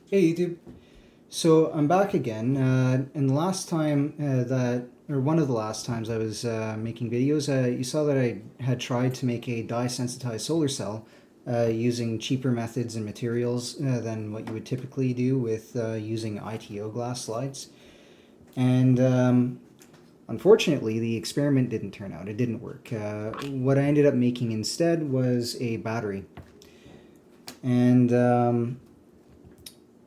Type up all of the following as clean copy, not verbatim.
Hey YouTube. So I'm back again, and the last time or one of the last times I was making videos, you saw that I had tried to make a dye-sensitized solar cell using cheaper methods and materials than what you would typically do with using ITO glass slides. And unfortunately, the experiment didn't turn out. It didn't work. What I ended up making instead was a battery. And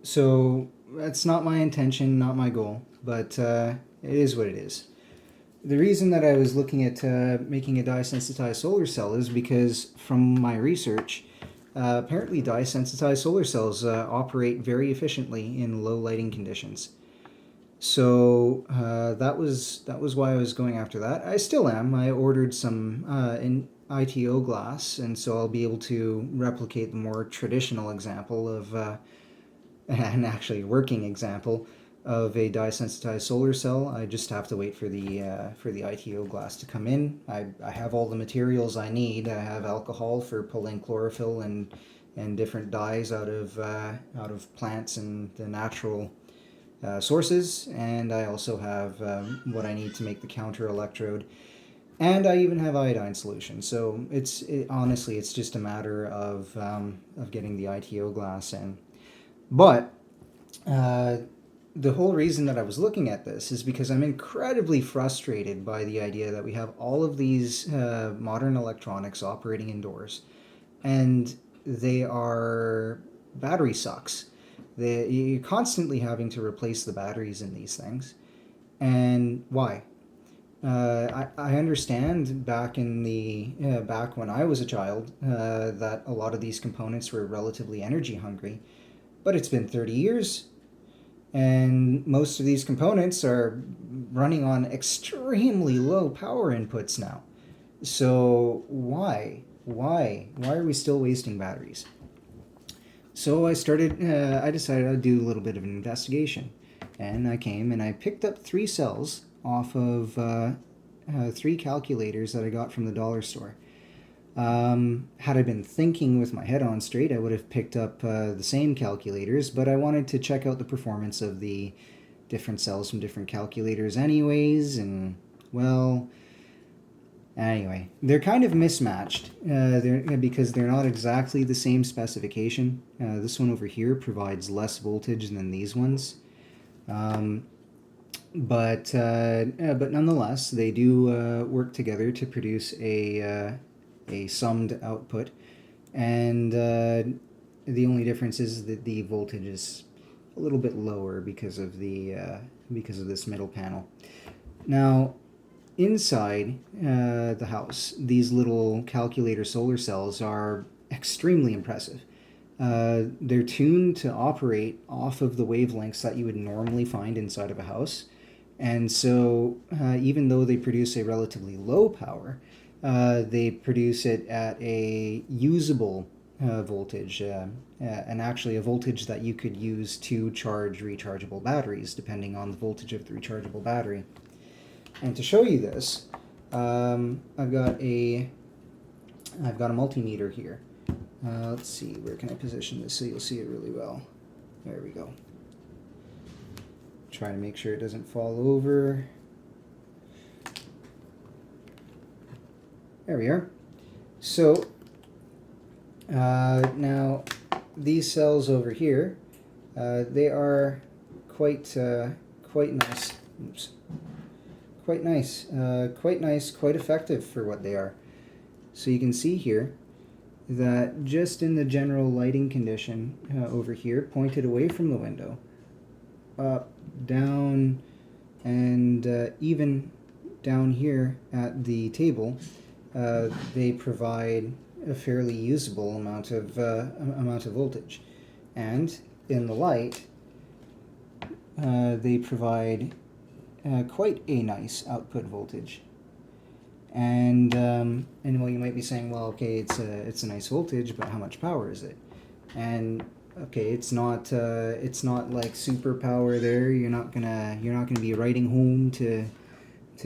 So that's not my intention, not my goal, but it is what it is. The reason that I was looking at making a dye-sensitized solar cell is because from my research, apparently dye-sensitized solar cells operate very efficiently in low lighting conditions. So that was why I was going after that. I still am. I ordered some in ITO glass, and so I'll be able to replicate the more traditional example of an actually working example of a dye-sensitized solar cell. I just have to wait for the ITO glass to come in. I have all the materials I need. I have alcohol for pulling chlorophyll and different dyes out of plants and the natural sources, and I also have what I need to make the counter electrode, and I even have iodine solution. So honestly, it's just a matter of getting the ITO glass in. But uh, the whole reason that I was looking at this is because I'm incredibly frustrated by the idea that we have all of these modern electronics operating indoors, and they are battery sucks. You're constantly having to replace the batteries in these things. And why? I understand back when I was a child that a lot of these components were relatively energy hungry, but it's been 30 years, and most of these components are running on extremely low power inputs now. So why are we still wasting batteries? So I decided I'd do a little bit of an investigation, and I came and I picked up three cells off of three calculators that I got from the dollar store. Had I been thinking with my head on straight, I would have picked up the same calculators, but I wanted to check out the performance of the different cells from different calculators, anyways, and well, anyway, they're kind of mismatched because they're not exactly the same specification. This one over here provides less voltage than these ones. Um, but nonetheless, they do work together to produce a summed output, and the only difference is that the voltage is a little bit lower because of this middle panel. Now, inside the house, these little calculator solar cells are extremely impressive. They're tuned to operate off of the wavelengths that you would normally find inside of a house. And so, even though they produce a relatively low power, they produce it at a usable voltage, and actually a voltage that you could use to charge rechargeable batteries, depending on the voltage of the rechargeable battery. And to show you this, I've got a multimeter here. Let's see, where can I position this so you'll see it really well? There we go. Try to make sure it doesn't fall over. There we are. So now these cells over here, they are quite nice. Oops. Quite nice, quite effective for what they are. So you can see here that just in the general lighting condition over here, pointed away from the window, up, down, and even down here at the table, they provide a fairly usable amount of voltage, and in the light, they provide quite a nice output voltage. And well, you might be saying, well, okay, it's a nice voltage, but how much power is it? And okay, it's not like super power there. You're not gonna be writing home to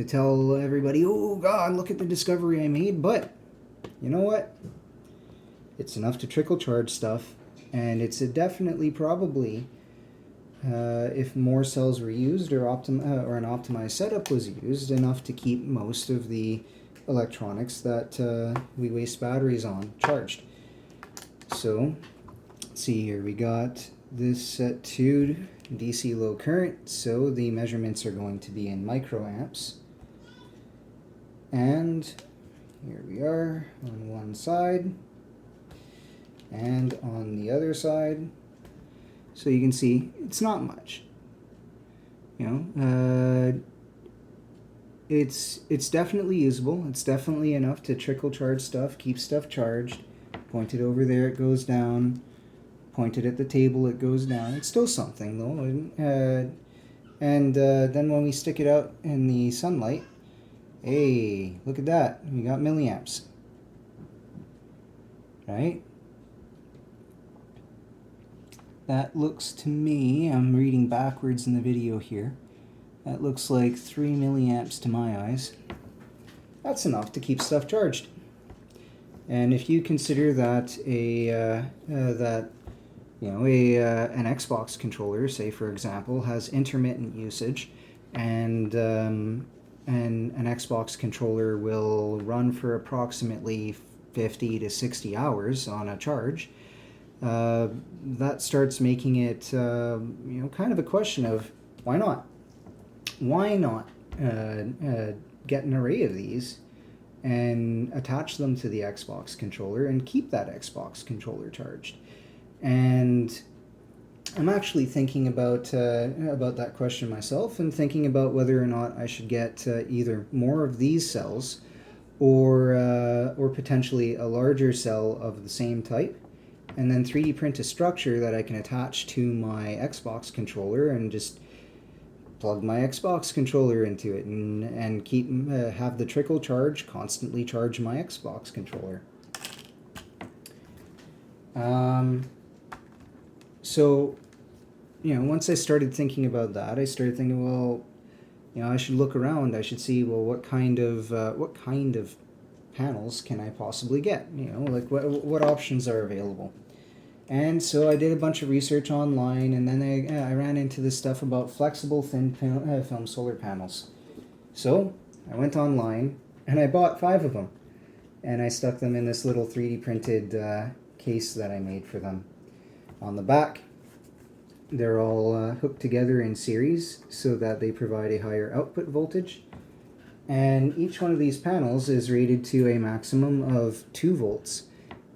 tell everybody, oh God, look at the discovery I made. But you know what? It's enough to trickle charge stuff, and it's definitely probably if more cells were used or an optimized setup was used, enough to keep most of the electronics that we waste batteries on charged. So let's see here, we got this set to DC low current, so the measurements are going to be in microamps. And here we are on one side and on the other side. So you can see it's not much. You know, it's definitely usable. It's definitely enough to trickle charge stuff, keep stuff charged. Point it over there, it goes down. Point it at the table, it goes down. It's still something though. And then when we stick it out in the sunlight, hey, look at that. We got milliamps. Right? That looks to me, I'm reading backwards in the video here, that looks like 3 milliamps to my eyes. That's enough to keep stuff charged. And if you consider that an Xbox controller, say for example, has intermittent usage, and an Xbox controller will run for approximately 50 to 60 hours on a charge, that starts making it kind of a question of why not? Why not get an array of these and attach them to the Xbox controller and keep that Xbox controller charged? And I'm actually thinking about that question myself, and thinking about whether or not I should get either more of these cells or potentially a larger cell of the same type, and then 3D print a structure that I can attach to my Xbox controller and just plug my Xbox controller into it and keep have the trickle charge constantly charge my Xbox controller. So, once I started thinking about that, I started thinking, well, I should look around. I should see, well, what kind of panels can I possibly get? Like what options are available. And so I did a bunch of research online, and then I ran into this stuff about flexible thin film solar panels. So I went online and I bought 5 of them, and I stuck them in this little 3D printed case that I made for them. On the back, they're all hooked together in series so that they provide a higher output voltage. And each one of these panels is rated to a maximum of 2 volts.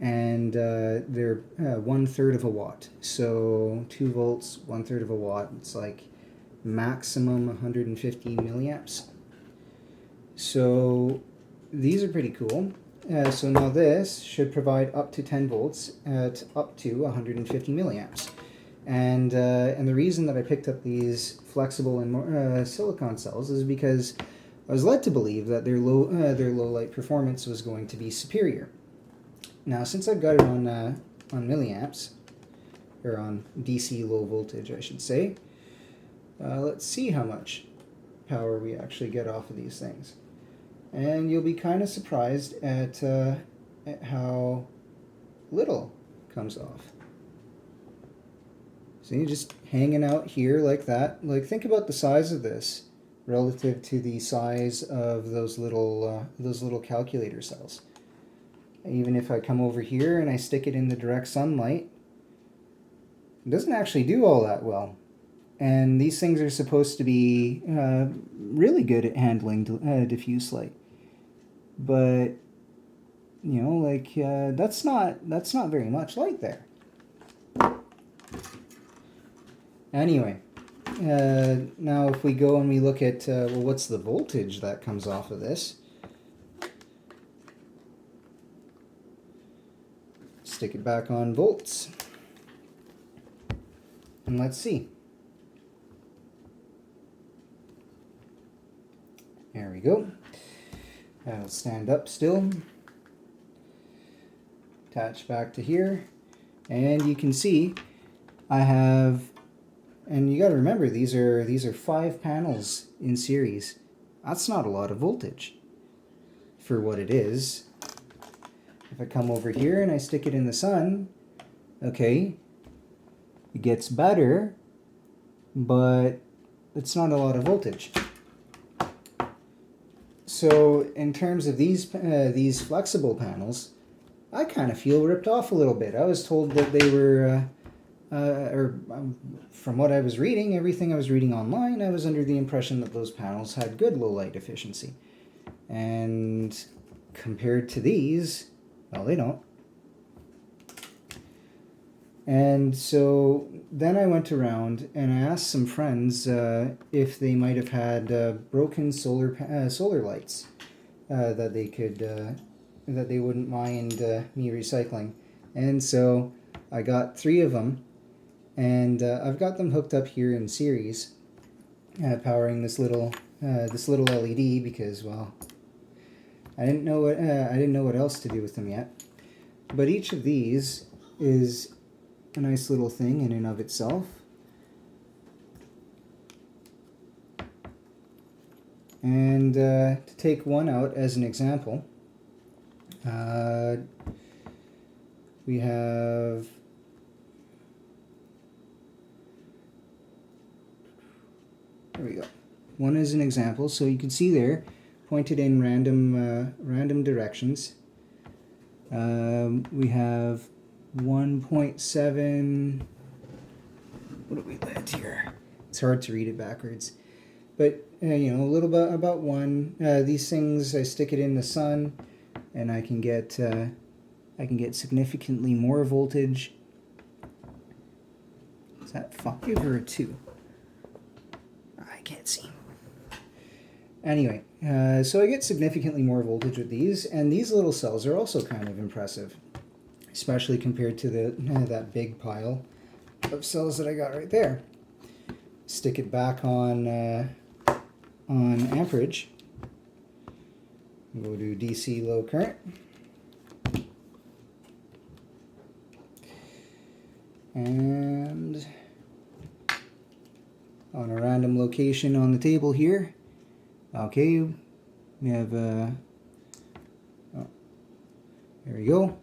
And they're 1/3 of a watt. So 2 volts, 1/3 of a watt. It's like maximum 150 milliamps. So these are pretty cool. So now this should provide up to 10 volts at up to 150 milliamps. And the reason that I picked up these flexible and silicon cells is because I was led to believe that their low light performance was going to be superior. Now, since I've got it on milliamps, or on DC low voltage, I should say, let's see how much power we actually get off of these things. And you'll be kind of surprised at how little comes off. See, just hanging out here like that. Like, think about the size of this relative to the size of those little calculator cells. Even if I come over here and I stick it in the direct sunlight, it doesn't actually do all that well. And these things are supposed to be really good at handling diffuse light. But, that's not very much light there. Anyway, now if we go and we look at, what's the voltage that comes off of this? Stick it back on volts. And let's see. There we go. That'll stand up still. Attach back to here. And you can see I have, and you got to remember, these are 5 panels in series. That's not a lot of voltage for what it is. If I come over here and I stick it in the sun, okay, it gets better, but it's not a lot of voltage. So in terms of these flexible panels, I kind of feel ripped off a little bit. I was told that they were, from what I was reading, everything I was reading online, I was under the impression that those panels had good low light efficiency. And compared to these, well, they don't. And so then I went around and I asked some friends if they might have had broken solar lights that they wouldn't mind me recycling. And so I got 3 of them, and I've got them hooked up here in series, powering this little LED because, well, I didn't know what else to do with them yet. But each of these is a nice little thing in and of itself. And to take one out as an example, we have there we go. One as an example, so you can see there, pointed in random directions. We have 1.7. What do we let here? It's hard to read it backwards, but you know, a little bit about 1. These things, I stick it in the sun, and I can get significantly more voltage. Is that 5 or a 2? I can't see. Anyway, so I get significantly more voltage with these, and these little cells are also kind of impressive, especially compared to that big pile of cells that I got right there. Stick it back on amperage. Go to DC low current. And on a random location on the table here, okay, we have there we go.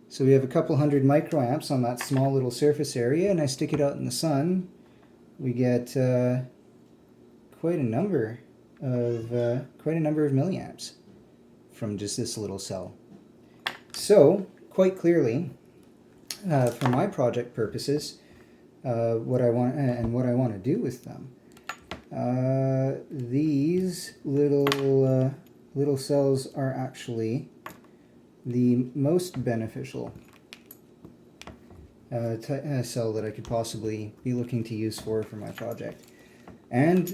So we have a couple hundred microamps on that small little surface area, and I stick it out in the sun. We get quite a number of milliamps from just this little cell. So quite clearly, for my project purposes, what I want to do with them, these little cells are actually the most beneficial cell that I could possibly be looking to use for my project. And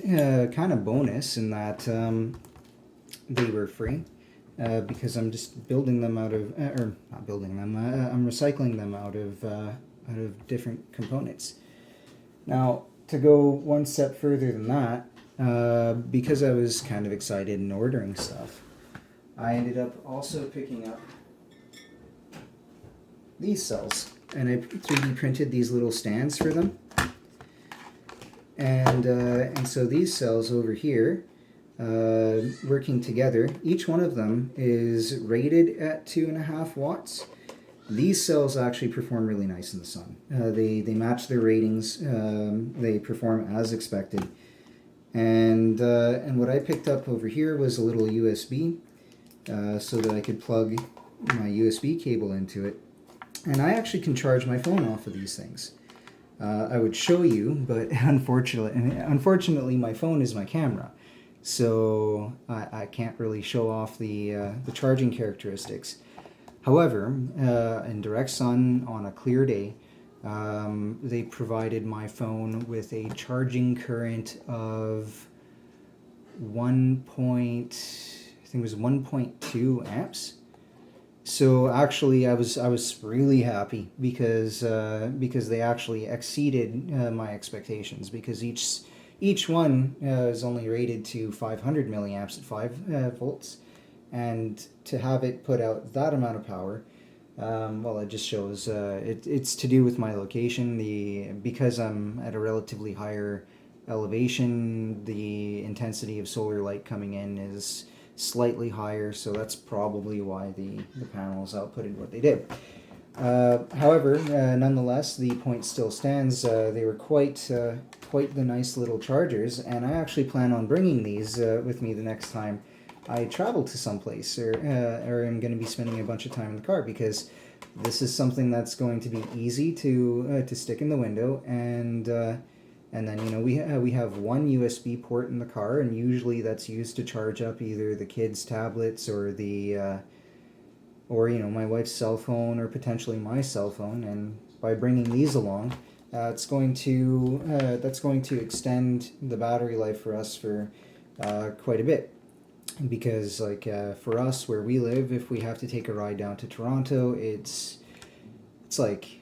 kind of bonus in that they were free, because I'm just building them out of, or not building them, I'm recycling them out of different components. Now, to go one step further than that, because I was kind of excited and ordering stuff, I ended up also picking up these cells, and I 3D printed these little stands for them. And so these cells over here, working together, each one of them is rated at 2.5 watts. These cells actually perform really nice in the sun. They match their ratings. They perform as expected. And what I picked up over here was a little USB, so that I could plug my USB cable into it. And I actually can charge my phone off of these things. I would show you, but unfortunately my phone is my camera, so I can't really show off the charging characteristics. However, in direct sun on a clear day, they provided my phone with a charging current of 1.2 amps. So actually, I was really happy because they actually exceeded my expectations, because each one is only rated to 500 milliamps at 5 volts, and to have it put out that amount of power, well, it just shows it's to do with my location. Because I'm at a relatively higher elevation, the intensity of solar light coming in is slightly higher, so that's probably why the panels outputted what they did. However, nonetheless, the point still stands. They were quite the nice little chargers, and I actually plan on bringing these with me the next time I travel to someplace, or am going to be spending a bunch of time in the car, because this is something that's going to be easy to stick in the window, and then we have one USB port in the car, and usually that's used to charge up either the kids' tablets or my wife's cell phone, or potentially my cell phone. And by bringing these along, that's going to extend the battery life for us for quite a bit, because for us where we live, if we have to take a ride down to Toronto, it's like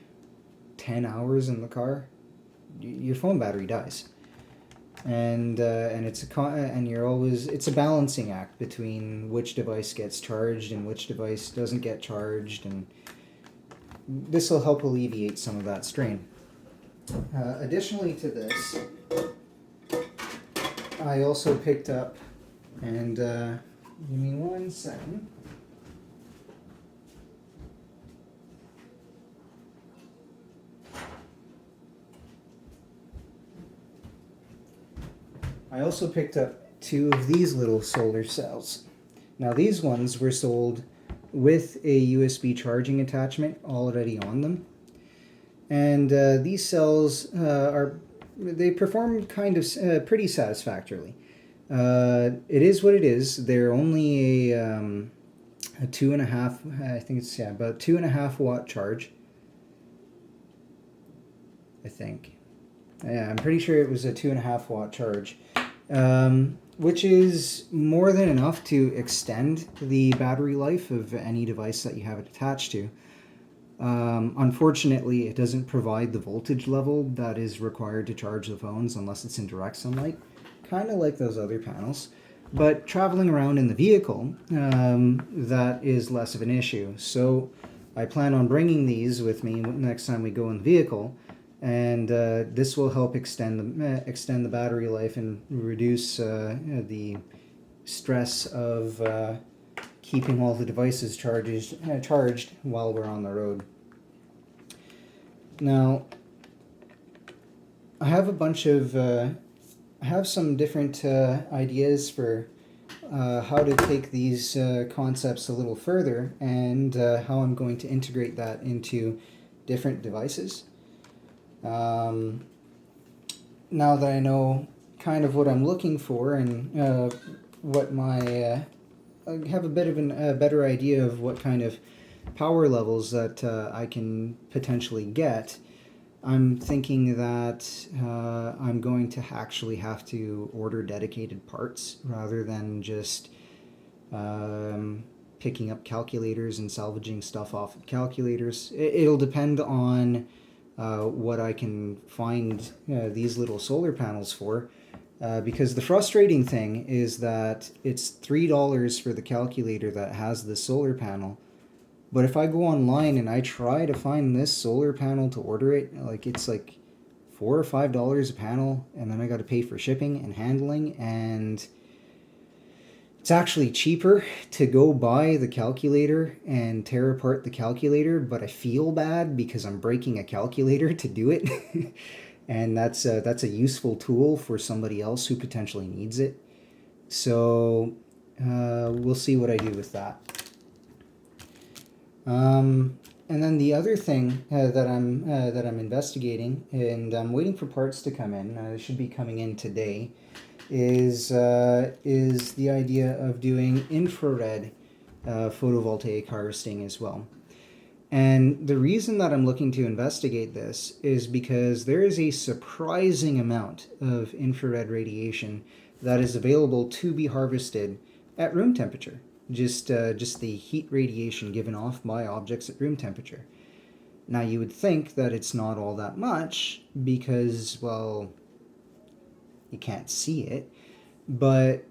10 hours in the car. Your phone battery dies, and it's a balancing act between which device gets charged and which device doesn't get charged, and this will help alleviate some of that strain. Additionally to this, I also picked up, and give me 1 second. I also picked up 2 of these little solar cells. Now these ones were sold with a USB charging attachment already on them, and these cells they perform kind of pretty satisfactorily. It is what it is. They're only a 2.5, I think it's about 2.5 watt charge, I think. Yeah, I'm pretty sure it was a 2.5 watt charge, which is more than enough to extend the battery life of any device that you have it attached to. Unfortunately, it doesn't provide the voltage level that is required to charge the phones unless it's in direct sunlight, kind of like those other panels. But traveling around in the vehicle, that is less of an issue. So I plan on bringing these with me next time we go in the vehicle, and this will help extend the battery life and reduce the stress of keeping all the devices charged while we're on the road. Now, I have some different ideas for how to take these concepts a little further, and how I'm going to integrate that into different devices. Now that I know kind of what I'm looking for, and what my I have a bit of a better idea of what kind of power levels that I can potentially get, I'm thinking that I'm going to actually have to order dedicated parts rather than just picking up calculators and salvaging stuff off of calculators. It'll depend on what I can find these little solar panels for. Because the frustrating thing is that it's $3 for the calculator that has the solar panel, but if I go online and I try to find this solar panel to order it, it's like $4 or $5 a panel, and then I got to pay for shipping and handling, and it's actually cheaper to go buy the calculator and tear apart the calculator, but I feel bad because I'm breaking a calculator to do it. And that's a useful tool for somebody else who potentially needs it. So we'll see what I do with that. And then the other thing that I'm investigating, and I'm waiting for parts to come in. They should be coming in today. Is the idea of doing infrared photovoltaic harvesting as well. And the reason that I'm looking to investigate this is because there is a surprising amount of infrared radiation that is available to be harvested at room temperature. Just the heat radiation given off by objects at room temperature. Now you would think that it's not all that much because, well, you can't see it, but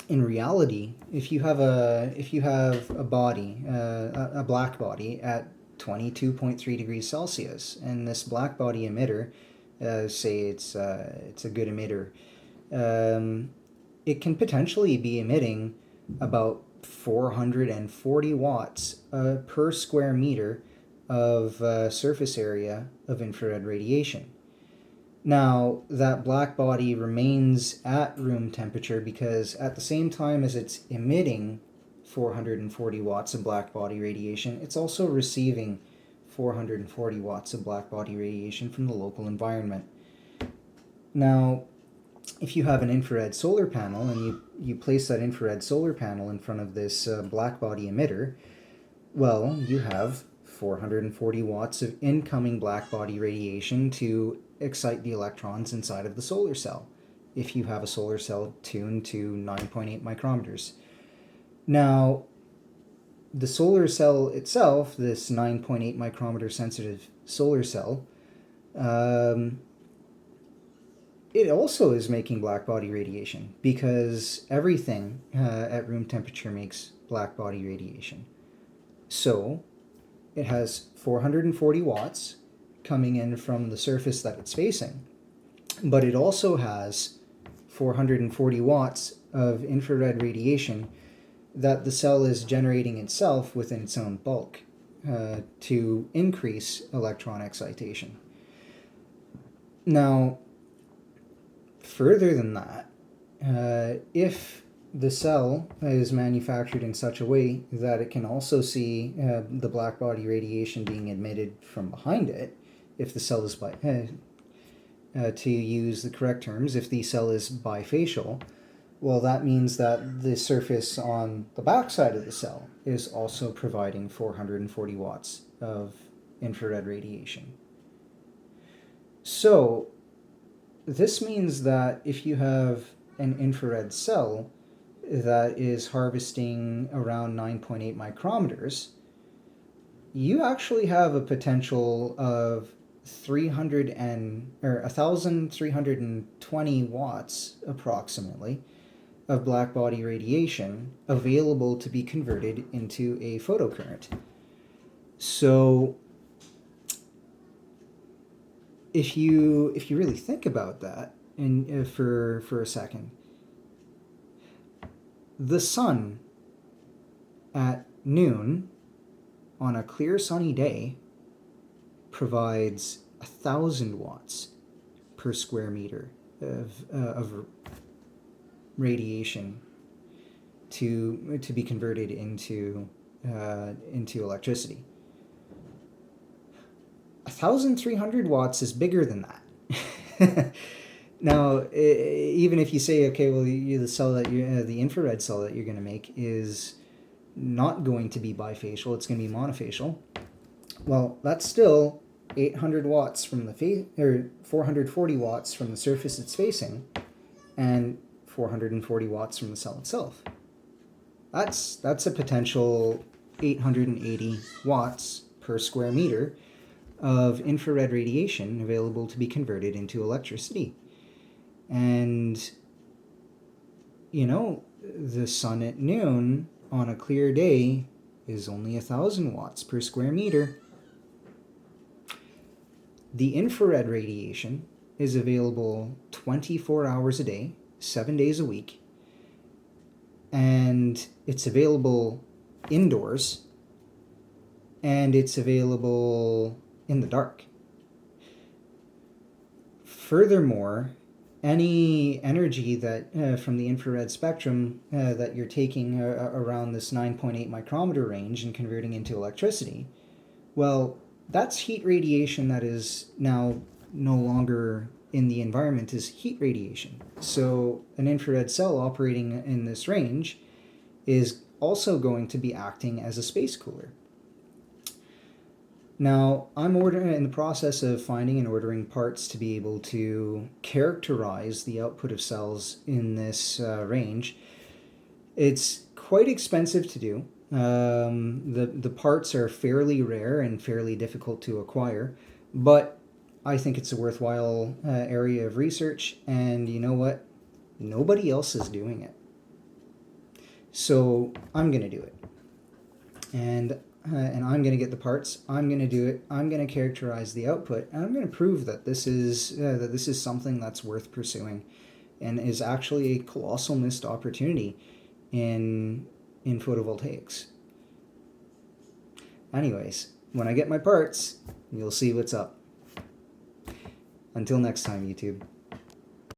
in reality, if you have a body, a black body at 22.3 degrees Celsius, and this black body emitter, say it's a good emitter, it can potentially be emitting about 440 watts per square meter of surface area of infrared radiation. Now, that black body remains at room temperature because at the same time as it's emitting 440 watts of black body radiation, it's also receiving 440 watts of black body radiation from the local environment. Now, if you have an infrared solar panel and you place that infrared solar panel in front of this black body emitter, well, you have 440 watts of incoming black body radiation to excite the electrons inside of the solar cell, if you have a solar cell tuned to 9.8 micrometers. Now, the solar cell itself, this 9.8 micrometer sensitive solar cell, it also is making black body radiation because everything at room temperature makes black body radiation. So it has 440 watts coming in from the surface that it's facing, but it also has 440 watts of infrared radiation that the cell is generating itself within its own bulk to increase electron excitation. Now, further than that, if the cell is manufactured in such a way that it can also see the black body radiation being emitted from behind it, if the cell is to use the correct terms, if the cell is bifacial, well, that means that the surface on the backside of the cell is also providing 440 watts of infrared radiation. So this means that if you have an infrared cell that is harvesting around 9.8 micrometers, you actually have a potential of 1,320 watts approximately of black body radiation available to be converted into a photocurrent. So if you really think about that and for a second, the sun at noon on a clear sunny day provides 1,000 watts per square meter of radiation to be converted into electricity. 1,300 watts is bigger than that. Now, even if you say, okay, well, the infrared cell that you're going to make is not going to be bifacial; it's going to be monofacial. Well, that's still 800 watts from the 440 watts from the surface it's facing, and 440 watts from the cell itself. That's a potential 880 watts per square meter of infrared radiation available to be converted into electricity. And, the sun at noon on a clear day is only 1,000 watts per square meter. The infrared radiation is available 24 hours a day, 7 days a week, and it's available indoors, and it's available in the dark. Furthermore, any energy that from the infrared spectrum that you're taking around this 9.8 micrometer range and converting into electricity, well, that's heat radiation that is now no longer in the environment as heat radiation. So an infrared cell operating in this range is also going to be acting as a space cooler. Now, I'm in the process of finding and ordering parts to be able to characterize the output of cells in this range. It's quite expensive to do. The parts are fairly rare and fairly difficult to acquire, but I think it's a worthwhile area of research, and you know what? Nobody else is doing it. So I'm going to do it. And I'm going to get the parts. I'm going to do it. I'm going to characterize the output, and I'm going to prove that this is something that's worth pursuing, and is actually a colossal missed opportunity in photovoltaics. Anyways, when I get my parts, you'll see what's up. Until next time, YouTube.